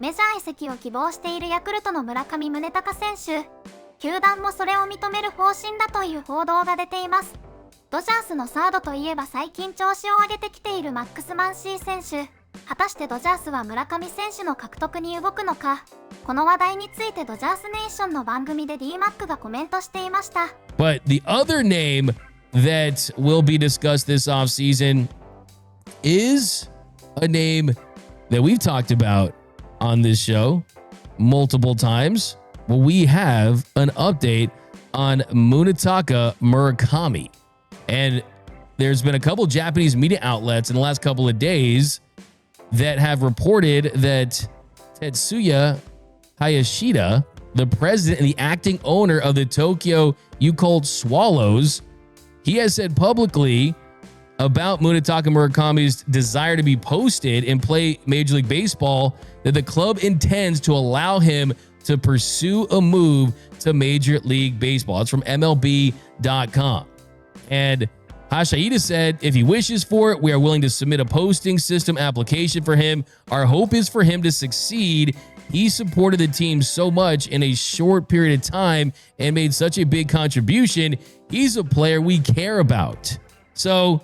メジャー移籍を希望しているヤクルトの村上宗隆選手、球団もそれを認める方針だという報道が出ています。ドジャースのサードといえば最近調子を上げてきているマックス・マンシー選手、果たしてドジャースは村上選手の獲得に動くのか。この話題についてドジャースネーションの番組でDMACがコメントしていました。 But the other name that will be discussed this offseason is a name that we've talked about on this show multiple times. Well, we have an update on Munetaka Murakami. And there's been a couple Japanese media outlets in the last couple of days that have reported that Tetsuya Hayashida, the president and the acting owner of the Tokyo Yakult Swallows, he has said publicly about Munetaka Murakami's desire to be posted and play Major League Baseball that the club intends to allow him to pursue a move to Major League Baseball. It's from MLB.com. And Hayashida said, if he wishes for it, we are willing to submit a posting system application for him. Our hope is for him to succeed. He supported the team so much in a short period of time and made such a big contribution. He's a player we care about. So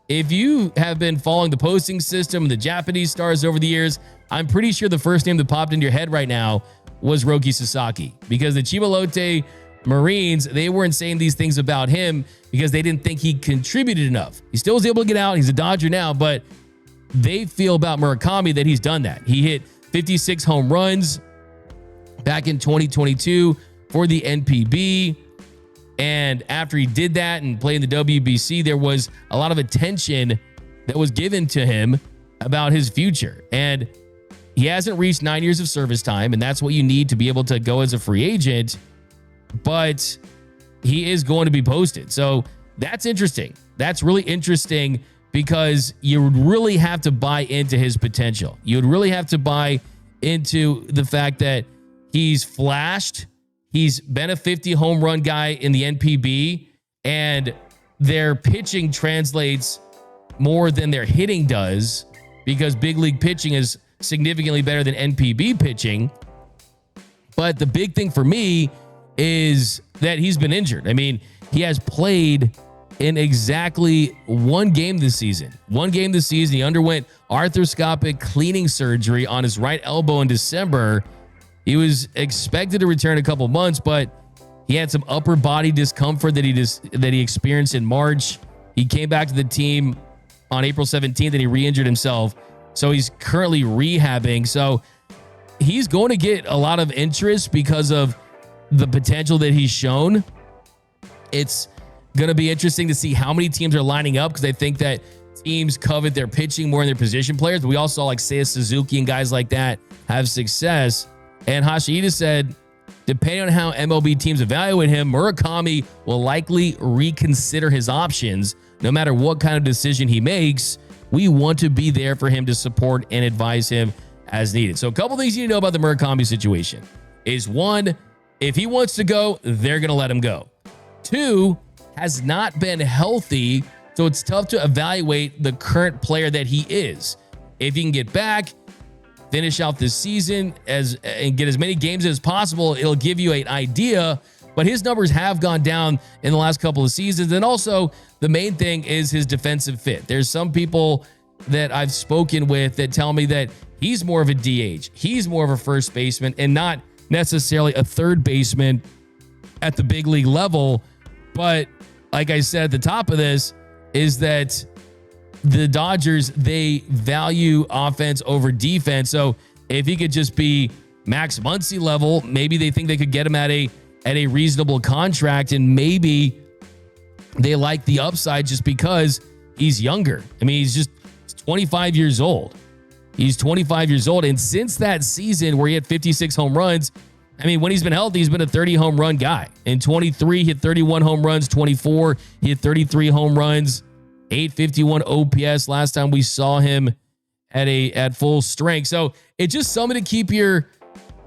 if you have been following the posting system and the Japanese stars over the years, I'm pretty sure the first name that popped into your head right now was Roki Sasaki, because the Chibalote Marines, they weren't saying these things about him because they didn't think he contributed enough. He still was able to get out. He's a Dodger now, but they feel about Murakami that he's done that. He hit 56 home runs back in 2022 for the NPB. And after he did that and played in the WBC, there was a lot of attention that was given to him about his future. And he hasn't reached 9 years of service time, and that's what you need to be able to go as a free agent. But he is going to be posted. So that's interesting. That's really interesting because you would really have to buy into his potential. You would really have to buy into the fact that he's flashed. He's been a 50 home run guy in the NPB, and their pitching translates more than their hitting does because big league pitching is significantly better than NPB pitching. But the big thing for me is that he's been injured. I mean, he has played in exactly one game this season. One game this season. He underwent arthroscopic cleaning surgery on his right elbow in December. He was expected to return a couple months, but he had some upper body discomfort that he experienced in March. He came back to the team on April 17th and he re-injured himself. So he's currently rehabbing. So he's going to get a lot of interest because of the potential that he's shown. It's going to be interesting to see how many teams are lining up because I think that teams covet their pitching more than their position players. But we all saw like Seiya Suzuki and guys like that have success. And Hayashida said, depending on how MLB teams evaluate him, Murakami will likely reconsider his options. No matter what kind of decision he makes, we want to be there for him to support and advise him as needed. So a couple things you need to know about the Murakami situation is, one, if he wants to go, they're going to let him go. Two, has not been healthy, so it's tough to evaluate the current player that he is. If he can get back, finish out this season and get as many games as possible, it'll give you an idea. But his numbers have gone down in the last couple of seasons. And also, the main thing is his defensive fit. There's some people that I've spoken with that tell me that he's more of a DH. He's more of a first baseman and not necessarily a third baseman at the big league level. But like I said at the top of this, is that the Dodgers, they value offense over defense. So if he could just be Max Muncy level, maybe they think they could get him at a reasonable contract, and maybe they like the upside just because he's younger. I mean, he's 25 years old. He's 25 years old. And since that season where he had 56 home runs, I mean, when he's been healthy, he's been a 30 home run guy. In 23, he hit 31 home runs. 24, he hit 33 home runs. 851 OPS last time we saw him at full strength. So it's just something to keep your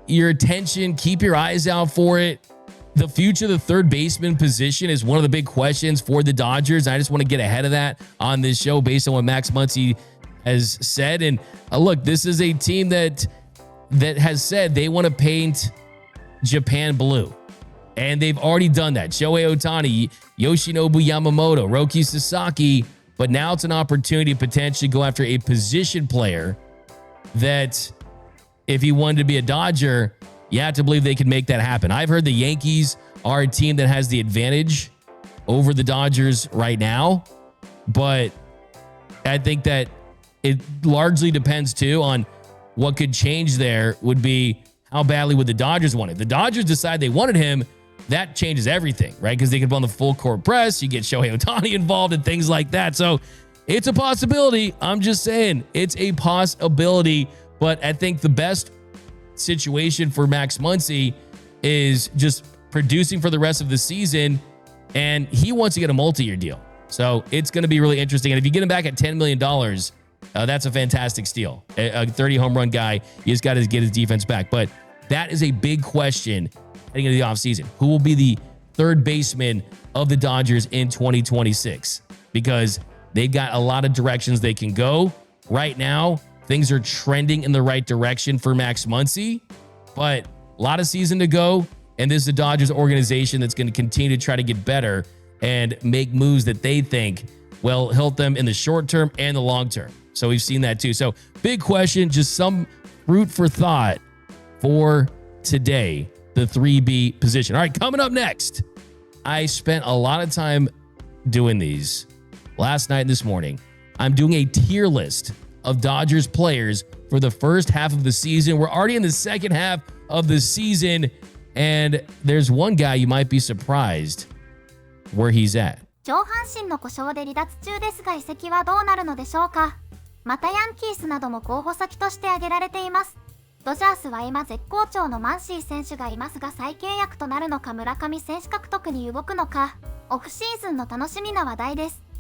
attention, keep your eyes out for it. The future of the third baseman position is one of the big questions for the Dodgers. I just want to get ahead of that on this show based on what Max Muncy has said. And look, this is a team that that has said they want to paint Japan blue. And they've already done that. Shohei Ohtani, Yoshinobu Yamamoto, Roki Sasaki. But now it's an opportunity to potentially go after a position player that if he wanted to be a Dodger, you have to believe they can make that happen. I've heard the Yankees are a team that has the advantage over the Dodgers right now. But I think that it largely depends too on what could change there would be how badly would the Dodgers want it. The Dodgers decide they wanted him, that changes everything, right? Because they could run the full court press. You get Shohei Ohtani involved and things like that. So it's a possibility. I'm just saying it's a possibility. But I think the best situation for Max Muncy is just producing for the rest of the season. And he wants to get a multi-year deal. So it's going to be really interesting. And if you get him back at $10 million, that's a fantastic steal. A 30 home run guy, you just got to get his defense back. But that is a big question heading into the offseason. Who will be the third baseman of the Dodgers in 2026? Because they've got a lot of directions they can go. Right now, things are trending in the right direction for Max Muncy, but a lot of season to go. And this is a Dodgers organization that's going to continue to try to get better and make moves that they think will help them in the short term and the long term. So we've seen that too. So big question, just some fruit for thought for today, the 3B position. All right, coming up next, I spent a lot of time doing these last night and this morning. I'm doing a tier list of Dodgers players for the first half of the season. We're already in the second half of the season, and there's one guy you might be surprised where he's at. 上半身の故障で離脱中ですが移籍はどうなるのでしょうか。またヤンキースなども候補先として挙げられています。ドジャースは今絶好調のマンシー選手がいますが再契約となるのか村上選手獲得に動くのか、オフシーズンの楽しみな話題です。